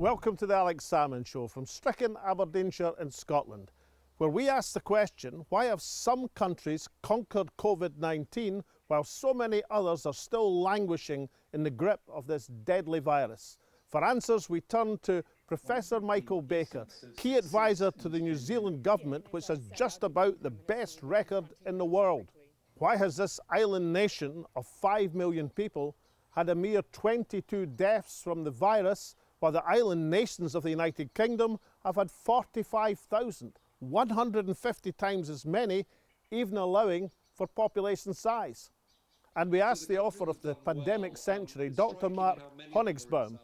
Welcome to the Alex Salmond Show from Stricken, Aberdeenshire in Scotland, where we ask the question, why have some countries conquered COVID-19 while so many others are still languishing in the grip of this deadly virus? For answers, we turn to Professor Michael Baker, key advisor to the New Zealand government, which has just about the best record in the world. Why has this island nation of 5 million people had a mere 22 deaths from the virus, while the island nations of the United Kingdom have had 45,000, 150 times as many, even allowing for population size? And we asked the author of The Pandemic Century, Dr. Mark Honigsbaum,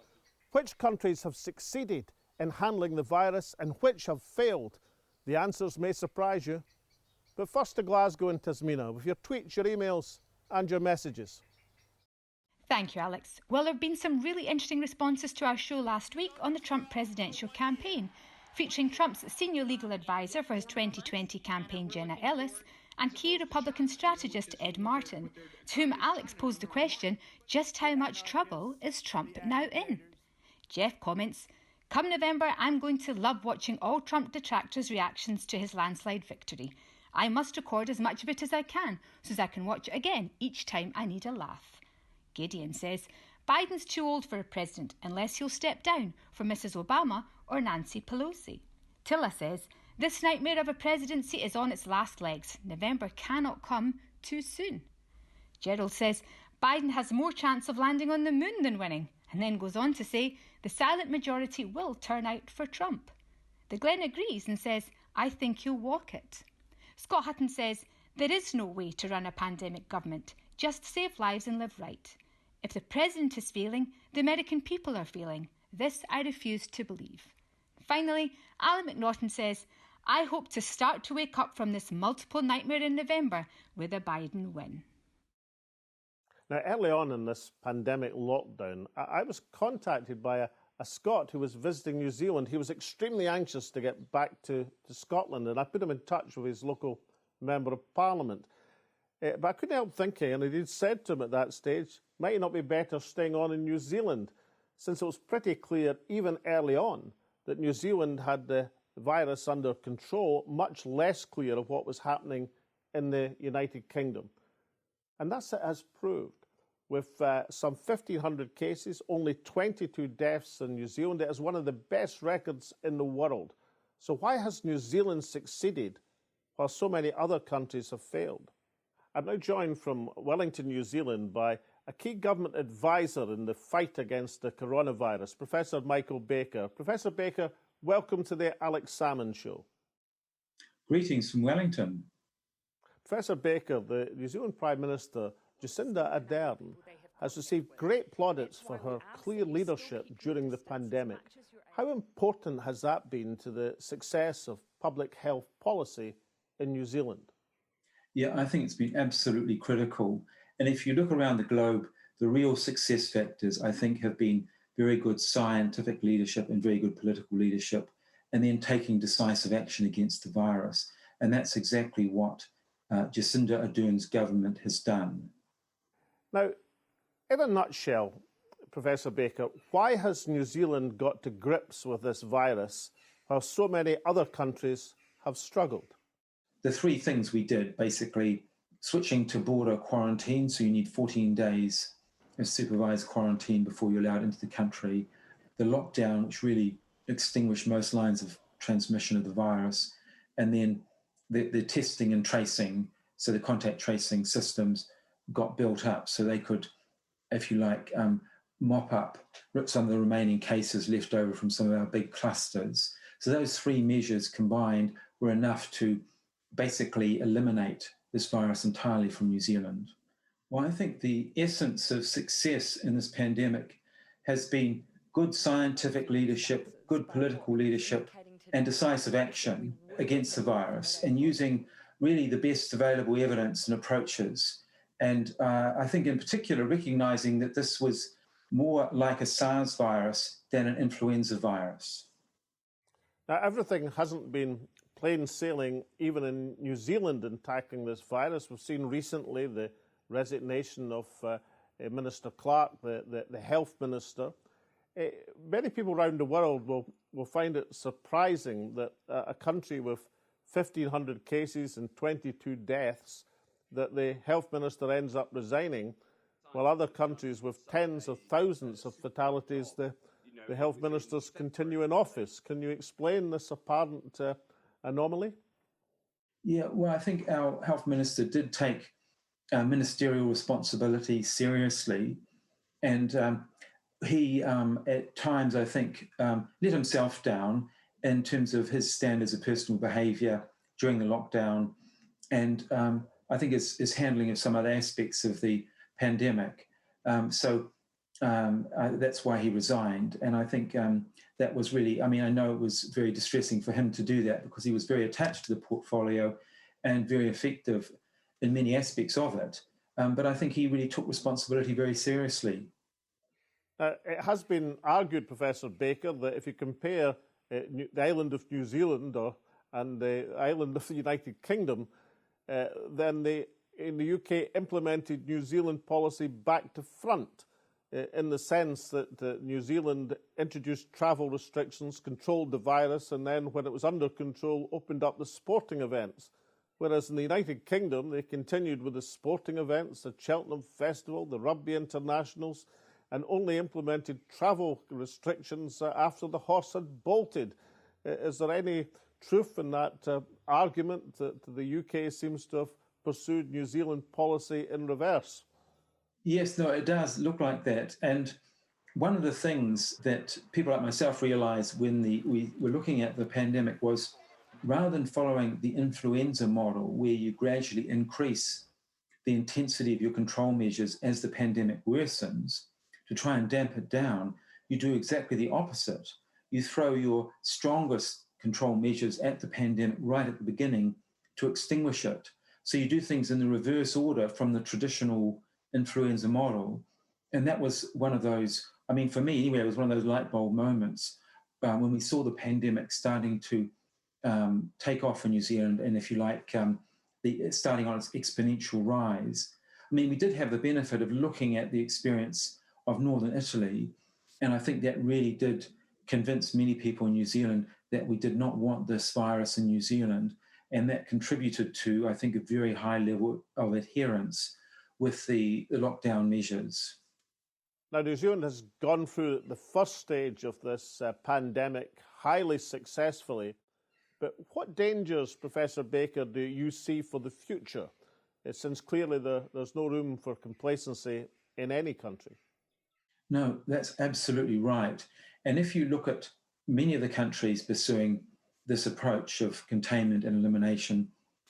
which countries have succeeded in handling the virus and which have failed? The answers may surprise you. But first to Glasgow and Tasmina with your tweets, your emails and your messages. Thank you, Alex. Well, there have been some really interesting responses to our show last week on the Trump presidential campaign, featuring Trump's senior legal advisor for his 2020 campaign, Jenna Ellis, and key Republican strategist Ed Martin, to whom Alex posed the question, just how much trouble is Trump now in? Jeff comments, come November, I'm going to love watching all Trump detractors' reactions to his landslide victory. I must record as much of it as I can, so as I can watch it again each time I need a laugh. Gideon says, Biden's too old for a president unless he'll step down for Mrs. Obama or Nancy Pelosi. Tilla says, this nightmare of a presidency is on its last legs. November cannot come too soon. Gerald says, Biden has more chance of landing on the moon than winning, and then goes on to say, the silent majority will turn out for Trump. The Glen agrees and says, I think he'll walk it. Scott Hutton says, there is no way to run a pandemic government. Just save lives and live right. If the president is failing, the American people are failing. This I refuse to believe. Finally, Alan McNaughton says, I hope to start to wake up from this multiple nightmare in November with a Biden win. Now, early on in this pandemic lockdown, I was contacted by a Scot who was visiting New Zealand. He was extremely anxious to get back to Scotland, and I put him in touch with his local Member of Parliament. But I couldn't help thinking, and he'd said to him at that stage, might it not be better staying on in New Zealand, since it was pretty clear, even early on, that New Zealand had the virus under control, much less clear of what was happening in the United Kingdom. And that's it has proved. With some 1,500 cases, only 22 deaths in New Zealand, it has one of the best records in the world. So why has New Zealand succeeded while so many other countries have failed? I'm now joined from Wellington, New Zealand by a key government advisor in the fight against the coronavirus, Professor Michael Baker. Professor Baker, welcome to the Alex Salmond Show. Greetings from Wellington. Professor Baker, the New Zealand Prime Minister, Jacinda Ardern, has received great plaudits for her clear leadership during the pandemic. How important has that been to the success of public health policy in New Zealand? Yeah, I think it's been absolutely critical. And if you look around the globe, the real success factors, I think, have been very good scientific leadership and very good political leadership, and then taking decisive action against the virus. And that's exactly what Jacinda Ardern's government has done. Now, in a nutshell, Professor Baker, why has New Zealand got to grips with this virus while so many other countries have struggled? The three things we did, basically, switching to border quarantine, so you need 14 days of supervised quarantine before you're allowed into the country, the lockdown, which really extinguished most lines of transmission of the virus, and then the testing and tracing, so the contact tracing systems got built up so they could, if you like, mop up some of the remaining cases left over from some of our big clusters. So those three measures combined were enough to basically eliminate this virus entirely from New Zealand. Well, I think the essence of success in this pandemic has been good scientific leadership, good political leadership, and decisive action against the virus, and using really the best available evidence and approaches. And I think in particular, recognizing that this was more like a SARS virus than an influenza virus. Now, everything hasn't been plain sailing, even in New Zealand, in tackling this virus. We've seen recently the resignation of Minister Clark, the health minister. Many people around the world will find it surprising that a country with 1,500 cases and 22 deaths, that the health minister ends up resigning, while other countries with tens of thousands of fatalities, the health ministers continue in office. Can you explain this apparent anomaly? Yeah, well, I think our health minister did take ministerial responsibility seriously, and he, at times, I think, let himself down in terms of his standards of personal behaviour during the lockdown, and I think his handling of some other aspects of the pandemic. That's why he resigned, and I think that was really, I mean, I know it was very distressing for him to do that because he was very attached to the portfolio and very effective in many aspects of it. But I think he really took responsibility very seriously. It has been argued, Professor Baker, that if you compare the island of New Zealand and the island of the United Kingdom, then in the UK implemented New Zealand policy back to front, in the sense that New Zealand introduced travel restrictions, controlled the virus, and then when it was under control, opened up the sporting events. Whereas in the United Kingdom, they continued with the sporting events, the Cheltenham Festival, the Rugby Internationals, and only implemented travel restrictions after the horse had bolted. Is there any truth in that argument that the UK seems to have pursued New Zealand policy in reverse? Yes, no, it does look like that. And one of the things that people like myself realised when we were looking at the pandemic was, rather than following the influenza model, where you gradually increase the intensity of your control measures as the pandemic worsens, to try and damp it down, you do exactly the opposite. You throw your strongest control measures at the pandemic right at the beginning to extinguish it. So you do things in the reverse order from the traditional influenza model. And that was one of those, I mean, for me anyway, it was one of those light bulb moments when we saw the pandemic starting to take off in New Zealand, and if you like, starting on its exponential rise. I mean, we did have the benefit of looking at the experience of Northern Italy, and I think that really did convince many people in New Zealand that we did not want this virus in New Zealand, and that contributed to, I think, a very high level of adherence with the lockdown measures. Now, New Zealand has gone through the first stage of this pandemic highly successfully, but what dangers, Professor Baker, do you see for the future, since clearly there's no room for complacency in any country? No, that's absolutely right. And if you look at many of the countries pursuing this approach of containment and elimination,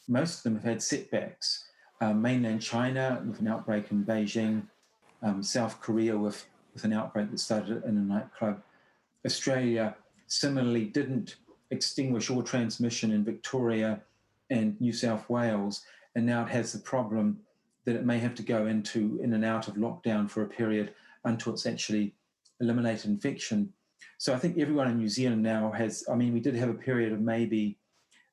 most of them have had setbacks. Mainland China with an outbreak in Beijing, South Korea with an outbreak that started in a nightclub. Australia similarly didn't extinguish all transmission in Victoria and New South Wales, and now it has the problem that it may have to go in and out of lockdown for a period until it's actually eliminated infection. So I think everyone in New Zealand now has, I mean, we did have a period of maybe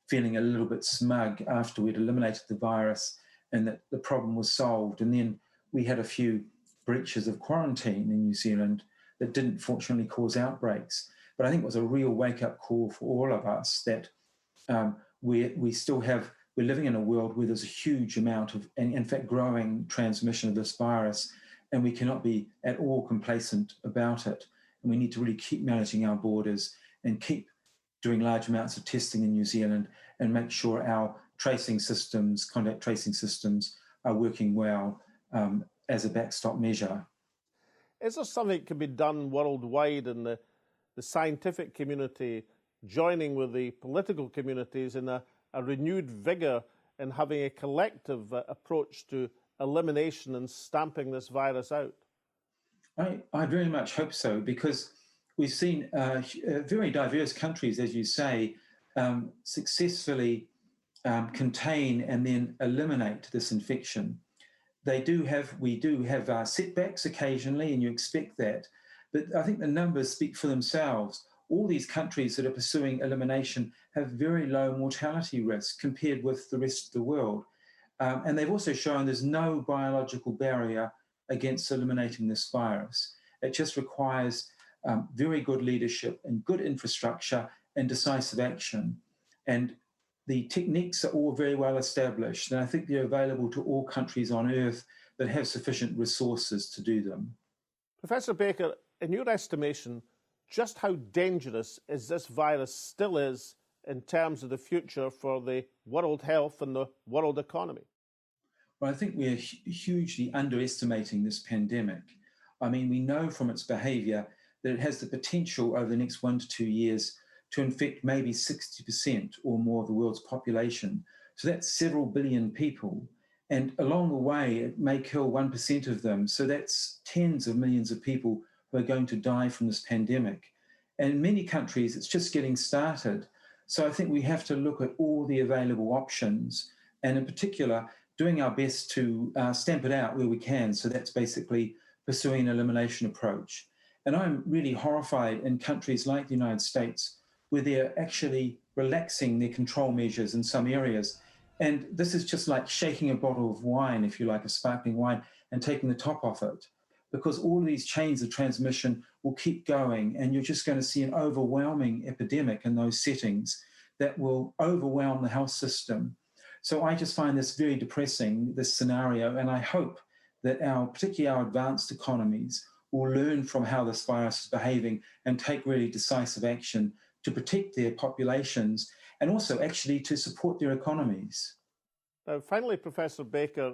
feeling a little bit smug after we'd eliminated the virus and that the problem was solved. And then we had a few breaches of quarantine in New Zealand that didn't fortunately cause outbreaks. But I think it was a real wake-up call for all of us that we're living in a world where there's a huge amount of, and in fact, growing transmission of this virus, and we cannot be at all complacent about it. And we need to really keep managing our borders and keep doing large amounts of testing in New Zealand and make sure our tracing systems, contact tracing systems, are working well as a backstop measure. Is there something that can be done worldwide in the scientific community joining with the political communities in a renewed vigour in having a collective approach to elimination and stamping this virus out? I very much hope so, because we've seen very diverse countries, as you say, successfully contain and then eliminate this infection. We do have setbacks occasionally, and you expect that. But I think the numbers speak for themselves. All these countries that are pursuing elimination have very low mortality risk compared with the rest of the world. And they've also shown there's no biological barrier against eliminating this virus. It just requires very good leadership and good infrastructure and decisive action. And the techniques are all very well established, and I think they're available to all countries on earth that have sufficient resources to do them. Professor Baker, in your estimation, just how dangerous is this virus still is in terms of the future for the world health and the world economy? Well, I think we're hugely underestimating this pandemic. I mean, we know from its behaviour that it has the potential over the next 1 to 2 years to infect maybe 60% or more of the world's population. So that's several billion people. And along the way, it may kill 1% of them. So that's tens of millions of people who are going to die from this pandemic. And in many countries, it's just getting started. So I think we have to look at all the available options, and in particular, doing our best to stamp it out where we can. So that's basically pursuing an elimination approach. And I'm really horrified in countries like the United States, where they're actually relaxing their control measures in some areas. And this is just like shaking a bottle of wine, if you like, a sparkling wine, and taking the top off it, because all of these chains of transmission will keep going, and you're just going to see an overwhelming epidemic in those settings that will overwhelm the health system. So I just find this very depressing, this scenario, and I hope that particularly our advanced economies will learn from how this virus is behaving and take really decisive action to protect their populations and also actually to support their economies. Now, finally, Professor Baker,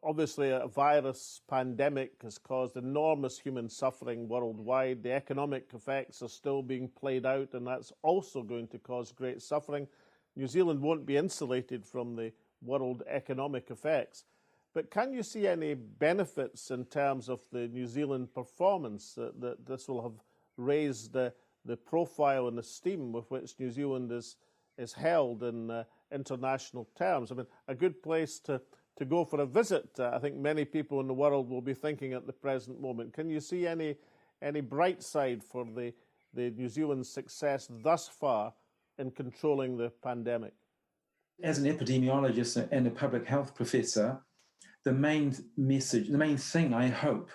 obviously a virus pandemic has caused enormous human suffering worldwide. The economic effects are still being played out, and that's also going to cause great suffering. New Zealand won't be insulated from the world economic effects. But can you see any benefits in terms of the New Zealand performance that this will have raised the profile and esteem with which New Zealand is held in international terms? I mean, a good place to go for a visit, I think many people in the world will be thinking at the present moment. Can you see any bright side for the New Zealand success thus far in controlling the pandemic? As an epidemiologist and a public health professor, the main message, the main thing I hope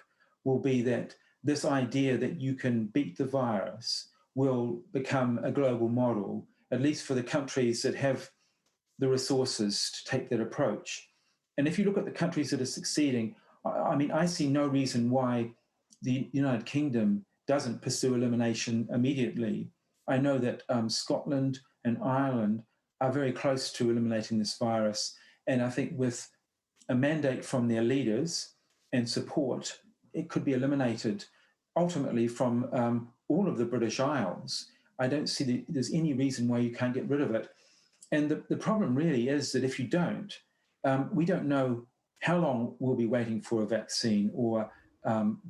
will be that this idea that you can beat the virus will become a global model, at least for the countries that have the resources to take that approach. And if you look at the countries that are succeeding, I mean, I see no reason why the United Kingdom doesn't pursue elimination immediately. I know that Scotland and Ireland are very close to eliminating this virus. And I think with a mandate from their leaders and support, it could be eliminated ultimately from all of the British Isles. I don't see there's any reason why you can't get rid of it. And the problem really is that if you don't, we don't know how long we'll be waiting for a vaccine or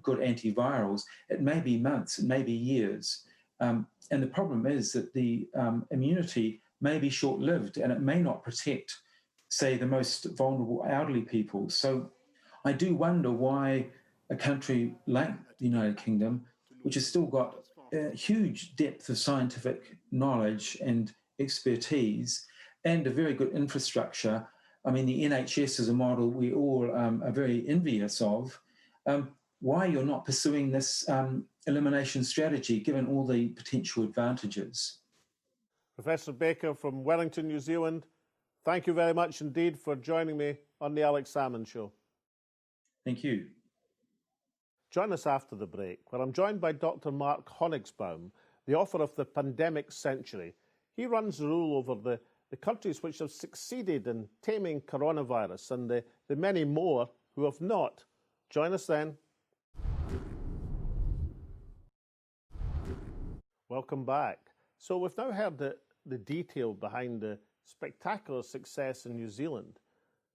good antivirals. It may be months, it may be years. And the problem is that the immunity may be short-lived and it may not protect, say, the most vulnerable elderly people. So I do wonder why a country like the United Kingdom, which has still got a huge depth of scientific knowledge and expertise and a very good infrastructure. I mean, the NHS is a model we all are very envious of. Why you're not pursuing this elimination strategy, given all the potential advantages? Professor Baker from Wellington, New Zealand, thank you very much indeed for joining me on the Alex Salmond Show. Thank you. Join us after the break, where I'm joined by Dr. Mark Honigsbaum, the author of The Pandemic Century. He runs the rule over the countries which have succeeded in taming coronavirus and the many more who have not. Join us then. Welcome back. So we've now heard the detail behind the spectacular success in New Zealand.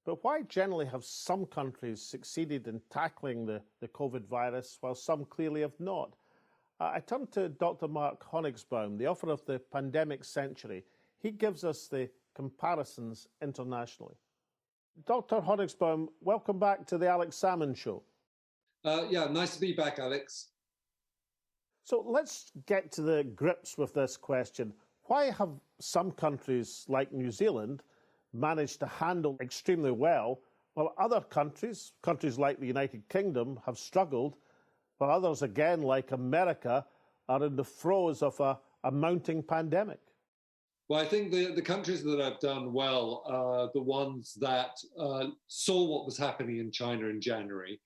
But why generally have some countries succeeded in tackling the COVID virus while some clearly have not? I turn to Dr. Mark Honigsbaum, the author of The Pandemic Century. He gives us the comparisons internationally. Dr. Honigsbaum, welcome back to the Alex Salmond Show. Yeah, nice to be back, Alex. So let's get to the grips with this question. Why have some countries like New Zealand managed to handle extremely well, while other countries like the United Kingdom, have struggled, while others again, like America, are in the throes of a mounting pandemic? Well, I think the countries that have done well are the ones that saw what was happening in China in January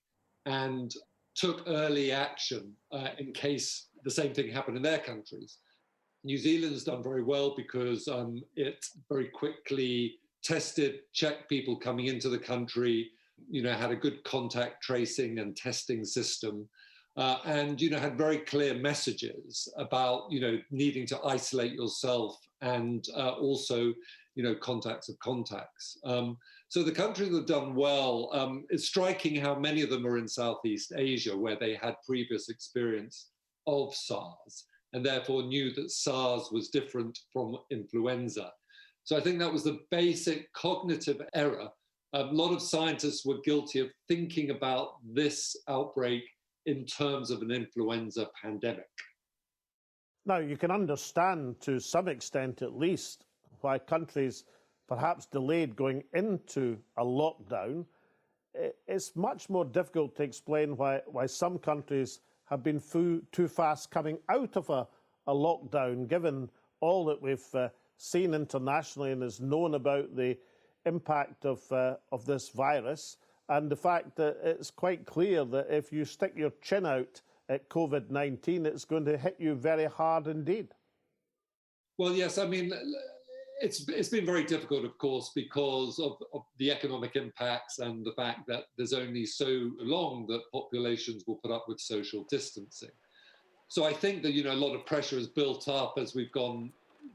and took early action in case the same thing happened in their countries. New Zealand's done very well because it very quickly tested, checked people coming into the country, had a good contact tracing and testing system, and, had very clear messages about, needing to isolate yourself and also, contacts of contacts. So the countries that have done well, it's striking how many of them are in Southeast Asia, where they had previous experience of SARS and therefore knew that SARS was different from influenza. So I think that was the basic cognitive error. A lot of scientists were guilty of thinking about this outbreak in terms of an influenza pandemic. Now, you can understand to some extent at least why countries perhaps delayed going into a lockdown. It's much more difficult to explain why some countries have been too fast coming out of a lockdown, given all that we've seen internationally and is known about the impact of this virus, and the fact that it's quite clear that if you stick your chin out at COVID-19, it's going to hit you very hard indeed. Well, yes, I mean, it's been very difficult, of course, because of the economic impacts and the fact that there's only so long that populations will put up with social distancing. So I think that, a lot of pressure has built up as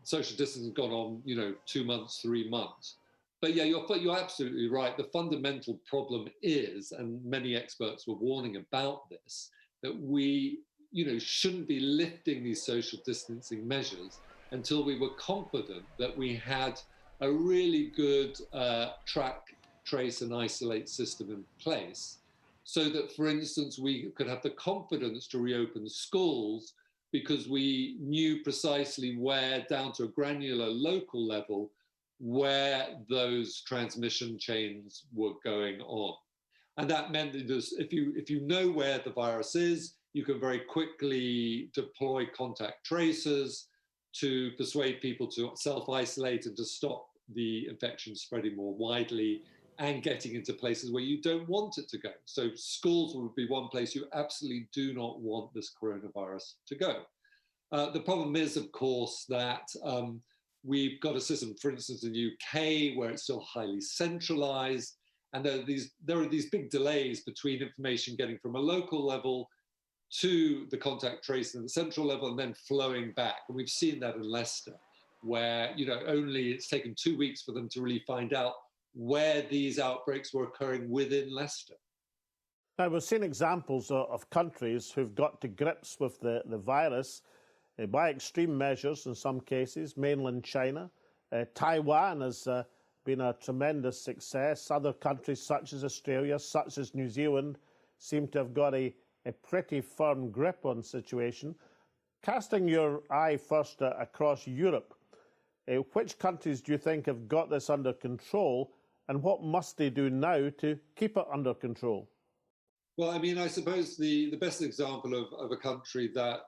social distancing has gone on, 2 months, 3 months. But yeah, you're absolutely right. The fundamental problem is, and many experts were warning about this, that we, shouldn't be lifting these social distancing measures until we were confident that we had a really good track, trace and isolate system in place, so that, for instance, we could have the confidence to reopen schools because we knew precisely where, down to a granular local level, where those transmission chains were going on. And that meant that if you know where the virus is, you can very quickly deploy contact tracers to persuade people to self-isolate and to stop the infection spreading more widely and getting into places where you don't want it to go. So schools would be one place you absolutely do not want this coronavirus to go. The problem is, of course, that we've got a system, for instance, in the UK, where it's still highly centralized, and there are these big delays between information getting from a local level to the contact tracing at the central level and then flowing back. And we've seen that in Leicester, where only it's taken 2 weeks for them to really find out where these outbreaks were occurring within Leicester. Now, we've seen examples of countries who've got to grips with the virus by extreme measures in some cases. Mainland China, Taiwan has been a tremendous success. Other countries such as Australia, such as New Zealand, seem to have got a pretty firm grip on the situation. Casting your eye first across Europe, which countries do you think have got this under control, and what must they do now to keep it under control? Well, I mean, I suppose the best example of a country that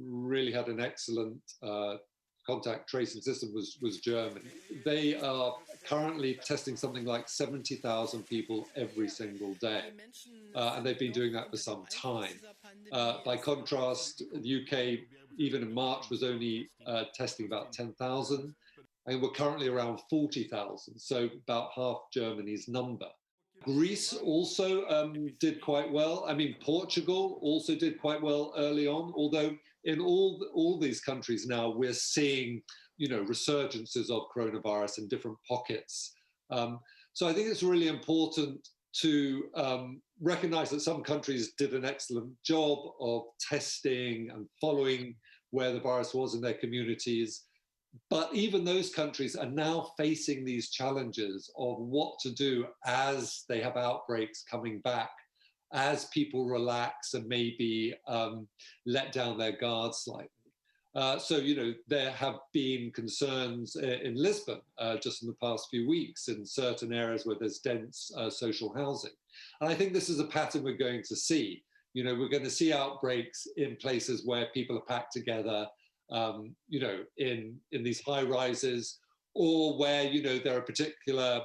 really had an excellent contact tracing system was Germany. They are currently testing something like 70,000 people every single day, and they've been doing that for some time. By contrast, the UK, even in March, was only testing about 10,000, and we're currently around 40,000, so about half Germany's number. Greece also did quite well. I mean, Portugal also did quite well early on, although in all these countries now, we're seeing, resurgences of coronavirus in different pockets. So I think it's really important to recognize that some countries did an excellent job of testing and following where the virus was in their communities. But even those countries are now facing these challenges of what to do as they have outbreaks coming back, as people relax and maybe let down their guard slightly. So, there have been concerns in Lisbon just in the past few weeks in certain areas where there's dense social housing. And I think this is a pattern we're going to see. We're going to see outbreaks in places where people are packed together, in these high rises, or where, there are particular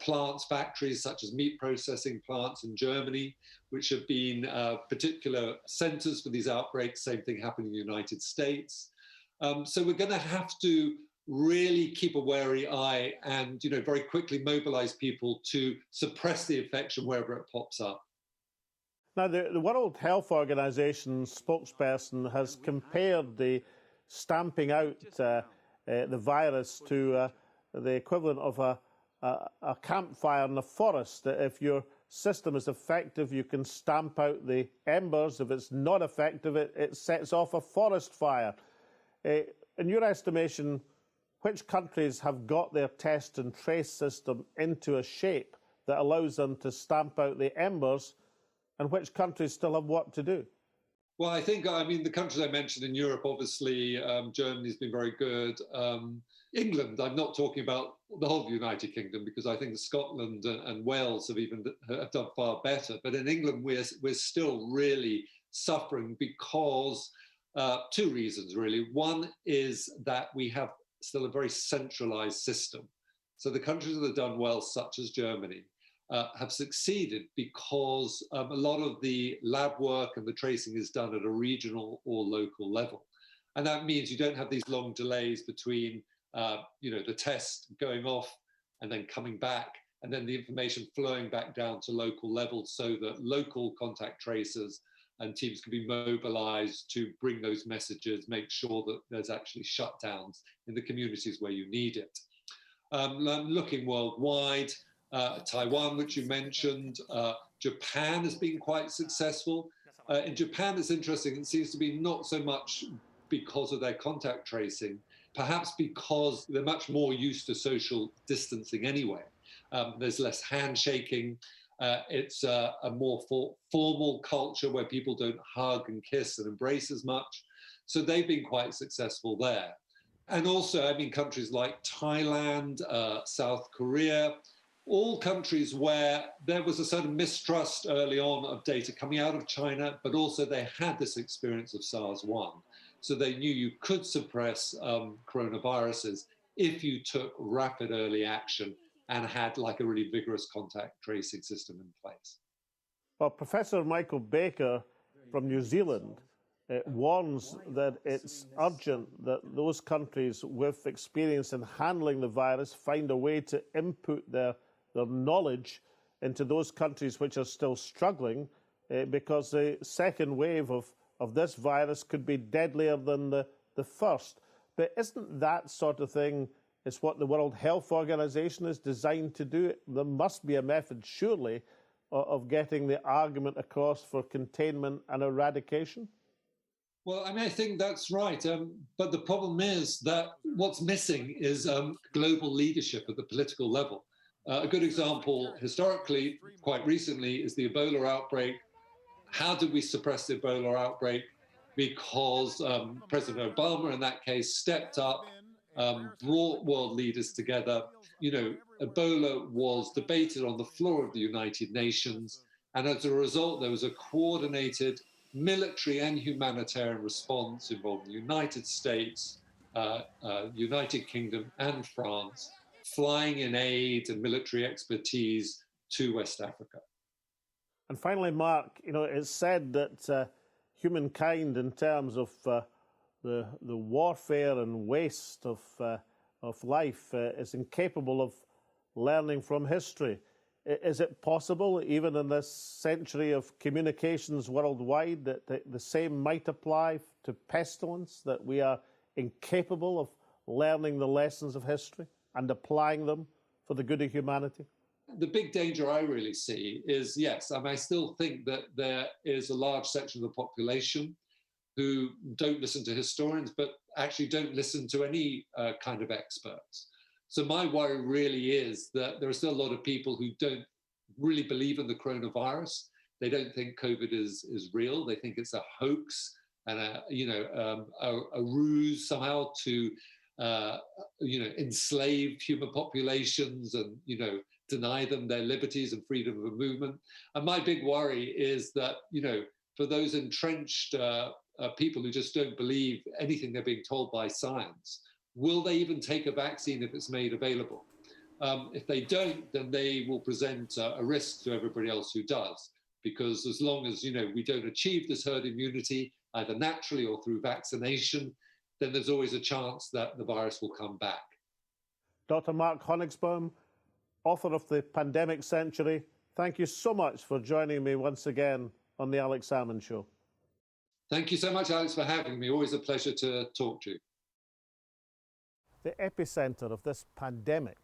plants, factories such as meat processing plants in Germany, which have been particular centers for these outbreaks. Same thing happened in the United States. So we're going to have to really keep a wary eye and, very quickly mobilize people to suppress the infection wherever it pops up. Now, the World Health Organization spokesperson has compared the stamping out the virus to the equivalent of a campfire in the forest. If your system is effective, you can stamp out the embers. If it's not effective, it sets off a forest fire. In your estimation, which countries have got their test and trace system into a shape that allows them to stamp out the embers, and which countries still have work to do? Well, I think, the countries I mentioned in Europe, obviously, Germany's been very good. England, I'm not talking about the whole of the United Kingdom, because I think Scotland and Wales have done far better. But in England, we're still really suffering because two reasons, really. One is that we have still a very centralized system. So the countries that have done well, such as Germany, have succeeded because a lot of the lab work and the tracing is done at a regional or local level. And that means you don't have these long delays between, the test going off and then coming back, and then the information flowing back down to local levels, so that local contact tracers and teams can be mobilized to bring those messages, make sure that there's actually shutdowns in the communities where you need it. Looking worldwide, Taiwan, which you mentioned, Japan has been quite successful. In Japan, it's interesting, it seems to be not so much because of their contact tracing, perhaps because they're much more used to social distancing anyway. There's less handshaking. It's a more formal culture where people don't hug and kiss and embrace as much. So they've been quite successful there. And also, countries like Thailand, South Korea, all countries where there was a certain mistrust early on of data coming out of China, but also they had this experience of SARS-1. So they knew you could suppress coronaviruses if you took rapid early action and had like a really vigorous contact tracing system in place. Well, Professor Michael Baker from New Zealand warns that it's urgent that those countries with experience in handling the virus find a way to input their knowledge into those countries which are still struggling, because the second wave of this virus could be deadlier than the first. But isn't that sort of thing is what the World Health Organization is designed to do? There must be a method, surely, of getting the argument across for containment and eradication? Well, I think that's right. But the problem is that what's missing is global leadership at the political level. A good example, historically, quite recently, is the Ebola outbreak. How did we suppress the Ebola outbreak? Because President Obama, in that case, stepped up, brought world leaders together. Ebola was debated on the floor of the United Nations. And as a result, there was a coordinated military and humanitarian response involving the United States, United Kingdom, and France, flying in aid and military expertise to West Africa. And finally, Mark, it's said that humankind, in terms of the warfare and waste of life, is incapable of learning from history. Is it possible, even in this century of communications worldwide, that the same might apply to pestilence, that we are incapable of learning the lessons of history and applying them for the good of humanity? The big danger I really see is, yes, I still think that there is a large section of the population who don't listen to historians, but actually don't listen to any kind of experts. So my worry really is that there are still a lot of people who don't really believe in the coronavirus. They don't think COVID is real. They think it's a hoax and a ruse somehow to enslave human populations and deny them their liberties and freedom of movement. And my big worry is that for those entrenched people who just don't believe anything they're being told by science, will they even take a vaccine if it's made available? If they don't, then they will present a risk to everybody else who does, because as long as we don't achieve this herd immunity, either naturally or through vaccination, then there's always a chance that the virus will come back. Dr. Mark Honigsbaum, author of The Pandemic Century, thank you so much for joining me once again on the Alex Salmond Show. Thank you so much, Alex, for having me. Always a pleasure to talk to you. The epicenter of this pandemic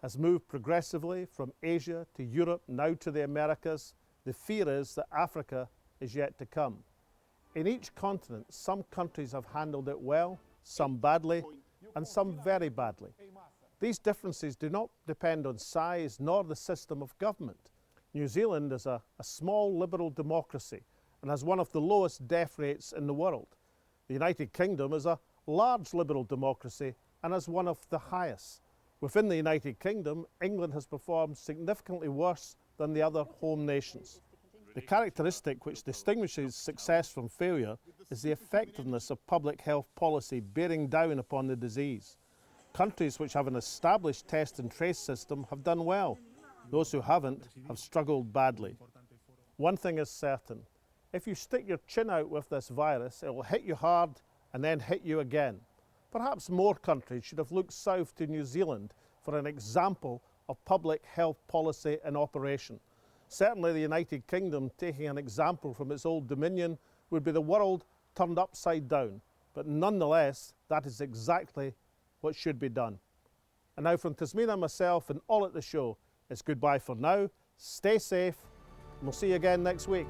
has moved progressively from Asia to Europe, now to the Americas. The fear is that Africa is yet to come. In each continent, some countries have handled it well, some badly, and some very badly. These differences do not depend on size nor the system of government. New Zealand is a small liberal democracy and has one of the lowest death rates in the world. The United Kingdom is a large liberal democracy and has one of the highest. Within the United Kingdom, England has performed significantly worse than the other home nations. The characteristic which distinguishes success from failure is the effectiveness of public health policy bearing down upon the disease. Countries which have an established test and trace system have done well. Those who haven't have struggled badly. One thing is certain, if you stick your chin out with this virus, it will hit you hard and then hit you again. Perhaps more countries should have looked south to New Zealand for an example of public health policy in operation. Certainly the United Kingdom, taking an example from its old dominion, would be the world turned upside down. But nonetheless, that is exactly what should be done. And now from Tasmina, myself, and all at the show, it's goodbye for now. Stay safe, and we'll see you again next week.